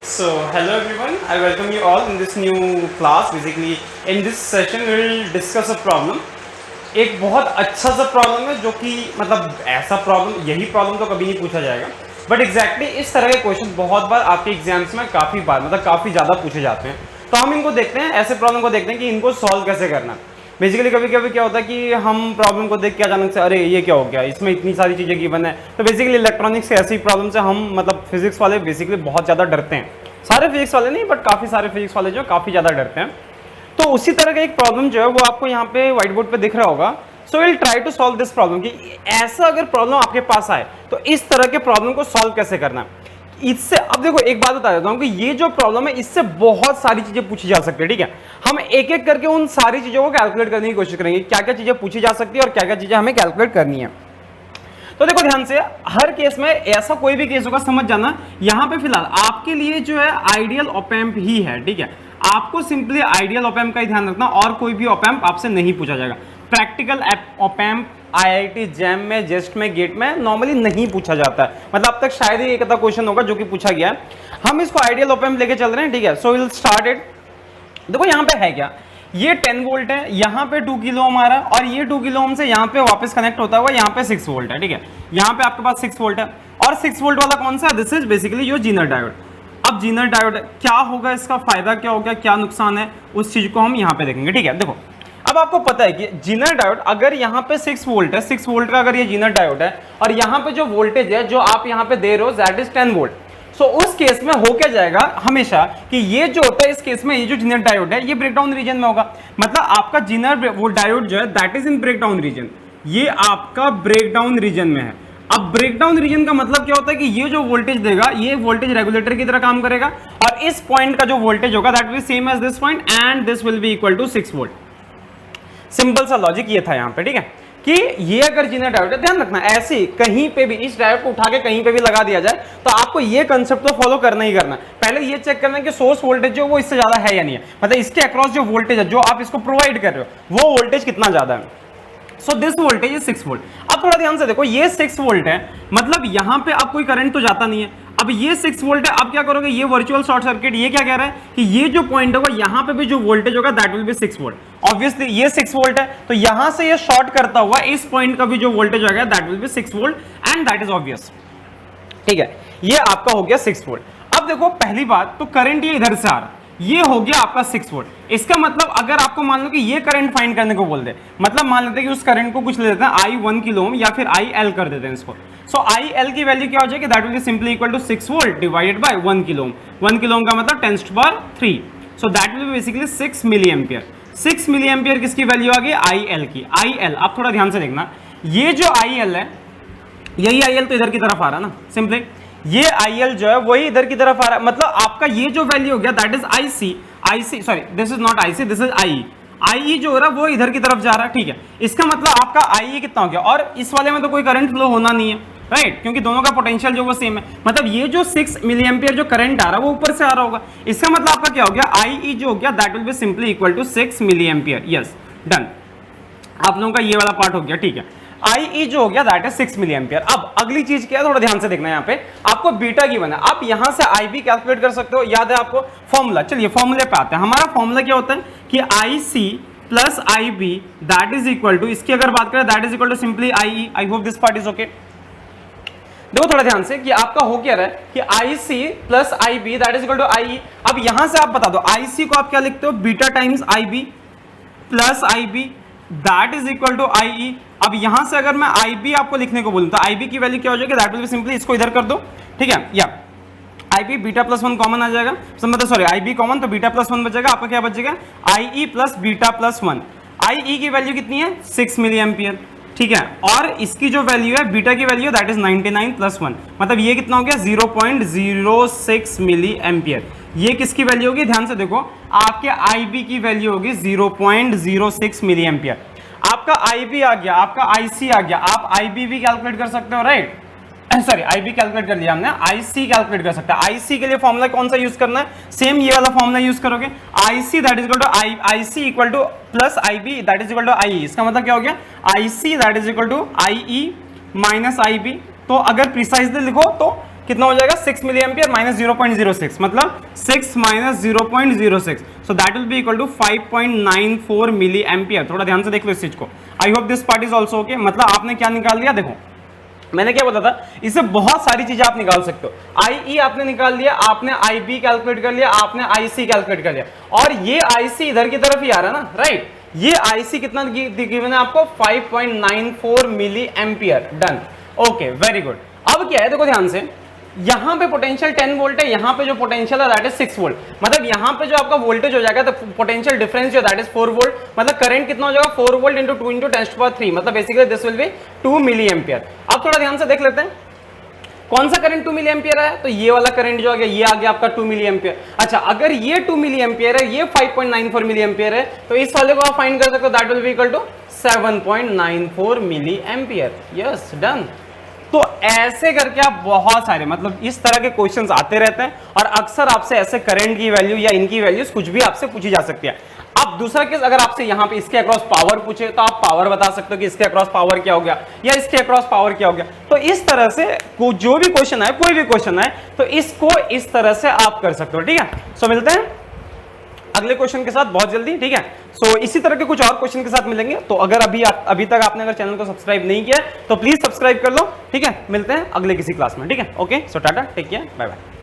So, hello everyone, I welcome you all in this new class. Basically, in this session we will discuss a problem. एक बहुत अच्छा सा problem है जो कि मतलब ऐसा प्रॉब्लम, यही प्रॉब्लम तो कभी नहीं पूछा जाएगा, बट एग्जैक्टली इस तरह के क्वेश्चन बहुत बार आपके एग्जाम्स में काफ़ी बार मतलब काफ़ी ज़्यादा पूछे जाते हैं. तो हम इनको देखते हैं, ऐसे प्रॉब्लम को देखते हैं कि इनको सॉल्व कैसे करना. बेसिकली कभी कभी क्या होता है कि हम प्रॉब्लम को देख के अचानक से अरे ये क्या हो गया, इसमें इतनी सारी चीज़ें गिवन है. तो बेसिकली इलेक्ट्रॉनिक्स के ऐसी प्रॉब्लम से हम मतलब फिजिक्स वाले बेसिकली बहुत ज़्यादा डरते हैं. सारे फिजिक्स वाले नहीं, बट काफ़ी सारे फिजिक्स वाले जो काफ़ी ज़्यादा डरते हैं. तो उसी तरह का एक प्रॉब्लम जो है वो आपको यहाँ पे व्हाइट बोर्ड पे दिख रहा होगा. So will try to solve this problem कि ऐसा अगर प्रॉब्लम आपके पास आए तो इस तरह के प्रॉब्लम को सॉल्व कैसे करना है. इससे अब देखो एक बात बता देता हूँ कि ये जो प्रॉब्लम है इससे बहुत सारी चीजें पूछी जा सकती है. ठीक है, हम एक एक करके उन सारी चीजों को कैलकुलेट करने की कोशिश करेंगे, क्या क्या चीजें पूछी जा सकती है और क्या क्या चीजें हमें कैलकुलेट करनी है. तो देखो ध्यान से, हर केस में ऐसा कोई भी केस होगा समझ जाना. यहाँ पे फिलहाल आपके लिए जो है आइडियल ऑप-एम्प ही है. ठीक है, आपको सिंपली आइडियल ऑप-एम्प का ही ध्यान रखना और कोई भी ऑप-एम्प आपसे नहीं पूछा जाएगा. प्रैक्टिकल ऑप-एम्प आईआईटी जैम में, जेस्ट में, गेट में नॉर्मली नहीं पूछा जाता है. मतलब अब तक शायद ही एक आधा क्वेश्चन होगा जो कि पूछा गया है. हम इसको आइडियल ऑप-एम्प लेके चल रहे हैं. ठीक है, सो विल स्टार्ट इट. देखो यहाँ पे है क्या, ये 10 वोल्ट है, यहाँ पे 2 किलो ओम आ रहा है और ये 2 किलो ओम से यहाँ पे वापस कनेक्ट होता हुआ यहाँ पे 6 वोल्ट है. ठीक है, यहाँ पे आपके पास 6 वोल्ट है और 6 वोल्ट वाला कौन सा है, this is basically your Zener diode. अब जीनर डायोड क्या होगा, इसका फायदा क्या होगा, क्या नुकसान है, उस चीज को हम यहाँ पे देखेंगे. ठीक है, देखो अब आपको पता है कि जीनर डायोड अगर यहाँ पे 6 वोल्ट है, 6 वोल्ट का अगर ये जीनर डायोड है और यहाँ पे जो वोल्टेज है जो आप यहाँ पे दे रहे हो दैट इज 10 वोल्ट. सो उस केस में हो क्या जाएगा हमेशा कि ये जो होता है इस केस में ये जो जीनर डायोड है ये ब्रेकडाउन रीजन में होगा. मतलब आपका जीनर वो डायोड जो है that is in breakdown region, ये आपका ब्रेकडाउन रीजन में है. अब ब्रेकडाउन रीजन का मतलब क्या होता है कि ये जो वोल्टेज देगा ये वोल्टेज रेगुलेटर की तरह काम करेगा और इस पॉइंट का जो वोल्टेज होगा that will same as this point and this will be equal to 6 volt. Simple सा लॉजिक ये था यहाँ पे. ठीक है, कि ये अगर जीनर डायोड है, ध्यान रखना ऐसे कहीं पे भी इस डायोड को उठा के कहीं पे भी लगा दिया जाए तो आपको ये कंसेप्ट तो फॉलो करना ही करना. पहले ये चेक करना कि सोर्स वोल्टेज जो वो इससे ज्यादा है या नहीं है, मतलब इसके अक्रॉस जो वोल्टेज है जो आप इसको प्रोवाइड कर रहे हो वो वोल्टेज कितना ज्यादा है. So this voltage is 6 volt. अब थोड़ा ध्यान से देखो, ये 6 वोल्ट है मतलब यहाँ पे अब कोई करंट तो जाता नहीं है. अब ये 6 वोल्ट है, अब क्या करोगे, ये वर्चुअल शॉर्ट सर्किट ये क्या कह रहा है कि ये जो पॉइंट होगा यहाँ पे भी जो वोल्टेज होगा that will B 6 volt. Obviously ये 6 वोल्ट है तो यहां से ये शॉर्ट करता हुआ इस पॉइंट का भी जो वोल्टेज होगा that will B 6 volt and that is obvious. ठीक है, ये आपका हो गया 6 वोल्ट. अब देखो पहली बात तो करंट ये इधर से आ रहा, ये हो गया आपका 6 वोल्ट. इसका मतलब अगर आपको मान लो कि ये करंट फाइंड करने को बोल दे, मतलब मान लेते हैं कि उस करंट को कुछ ले देते हैं I1 किलो ओम या फिर IL कर देते हैं इसको. सो IL की वैल्यू क्या हो जाएगी, that will be simply equal to 6 volt divided by 1 kilo ohm. 1 kilo ohm का मतलब 10⁻3. So that will be basically 6 milli ampere. 6 milli ampere किसकी वैल्यू आ गई, IL की. IL आप थोड़ा ध्यान से देखना, ये जो IL है यही IL तो इधर की तरफ आ रहा है ना, सिंपली ये IL जो है वही इधर की तरफ आ रहा है. मतलब आपका ये जो वैल्यू हो गया that is IC sorry this is not IC, this is IE जो हो रहा है वो इधर की तरफ जा रहा है. ठीक है, इसका मतलब आपका IE कितना हो गया और इस वाले में तो कोई करंट फ्लो होना नहीं है, राइट, क्योंकि दोनों का पोटेंशियल जो वो सेम है. मतलब ये जो 6 मिली एम्पियर जो करंट आ रहा है वो ऊपर से आ रहा होगा. इसका मतलब आपका क्या हो गया, IE जो हो गया that will be simply equal to 6 milli ampere. Yes done, आप लोगों का ये वाला पार्ट हो गया. ठीक है, IE जो हो गया दैट इज 6 मिली एम्पियर. अब अगली चीज क्या है, थोड़ा ध्यान से देखना, यहाँ पे आपको बीटा गिवन है. आप यहां से IB कैलकुलेट कर सकते हो, याद है आपको फॉर्मूला. चलिए फॉर्मूले पे आते हैं. हमारा फॉर्मूला क्या होता है कि IC plus IB that is equal to, इसकी अगर बात करें that is equal to simply IE. I hope this part is okay. देखो थोड़ा ध्यान से कि आपका हो क्या रहा है कि IC plus IB that is equal to IE. अब यहां से आप बता दो IC को आप क्या लिखते हो, beta times IB plus IB that is equal to IE. अब यहां से अगर मैं IB आपको लिखने को बोलूं तो IB की वैल्यू क्या हो जाएगी, दैट विल बी सिंपली, इसको इधर कर दो. ठीक है, या IB बीटा प्लस 1 कॉमन आ जाएगा, मतलब सॉरी IB कॉमन तो बीटा प्लस 1 बचेगा. आपका क्या बचेगा, IE plus beta plus 1. IE की वैल्यू कितनी है, 6 मिली एम्पियर. ठीक है, और इसकी जो वैल्यू है बीटा की वैल्यू दैट इज 99 प्लस 1, मतलब ये कितना हो गया 0.06 मिली एम्पियर. ये किसकी वैल्यू होगी, ध्यान से देखो, आपके IB की वैल्यू होगी 0.06 मिली एम्पियर. आपका IB आ गया, आपका IC आ गया, आप IB भी कैलकुलेट कर सकते हो, राइट. सॉरी IB कैलकुलेट कर लिया हमने, IC कैलकुलेट कर सकते हैं. IC के लिए फॉर्मूला कौन सा यूज करना है, सेम ये वाला फॉर्मूला यूज करोगे. IC that is equal to IC equal to plus IB that is equal to IE. इसका मतलब क्या हो गया, IC that is equal to IE minus IB. तो अगर प्रिसाइजली लिखो तो कितना हो जाएगा 6 मिली एम्पियर माइनस 0.06 मतलब 6 minus 0.06 so that will be equal to 5.94 milli ampere. थोड़ा ध्यान से देख लो इस चीज को। I hope this part is also okay. मतलब आपने क्या निकाल दिया, देखो मैंने क्या बोला था, इससे बहुत सारी चीजें आप निकाल सकते हो। आई आपने निकाल लिया, आपने आई बी कैलकुलेट कर लिया, आपने आई सी कैलकुलेट कर लिया, और ये आई सी इधर की तरफ ही आ रहा है ना, राइट। ये आई सी कितना गिवन है आपको 5.94 milli ampere. Done, okay, very good. अब क्या है देखो ध्यान से, यहां पे पोटेंशियल 10 वोल्ट है, यहां पे जो पोटेंशियल है दैट इज 6 वोल्ट। मतलब यहां पे जो आपका वोल्टेज हो जाएगा तो पोटेंशियल डिफरेंस जो दैट इज 4 वोल्ट, मतलब करंट कितना हो जाएगा 4 वोल्ट इंटू 2 इंटू 10⁻³ मतलब basically this will be 2 milli ampere. अब थोड़ा ध्यान से देख लेते हैं कौन सा करंट 2 मिली एम्पियर है, तो ये वाला करंट जो आ गया, ये आ गया आपका 2 मिली एम्पियर। अच्छा, अगर ये 2 मिली एम्पियर है, ये 5.94 मिली एम्पियर है, तो इस वाले को आप फाइंड कर सकते हो, that will be equal to 7.94 milli ampere. Yes, done. तो ऐसे करके आप बहुत सारे मतलब इस तरह के क्वेश्चंस आते रहते हैं, और अक्सर आपसे ऐसे करंट की वैल्यू या इनकी वैल्यूज कुछ भी आपसे पूछी जा सकती है। अब दूसरा केस, अगर आपसे यहाँ पे इसके अक्रॉस पावर पूछे तो आप पावर बता सकते हो कि इसके अक्रॉस पावर क्या हो गया या इसके अक्रॉस पावर क्या हो गया। तो इस तरह से जो भी क्वेश्चन आए, कोई भी क्वेश्चन आए, तो इसको इस तरह से आप कर सकते हो, ठीक है। सो मिलते हैं अगले क्वेश्चन के साथ बहुत जल्दी, ठीक है। सो इसी तरह के कुछ और क्वेश्चन के साथ मिलेंगे। तो अगर अभी तक आपने अगर चैनल को सब्सक्राइब नहीं किया तो प्लीज सब्सक्राइब कर लो, ठीक है। मिलते हैं अगले किसी क्लास में, ठीक है। Okay, so tata, take care, bye bye.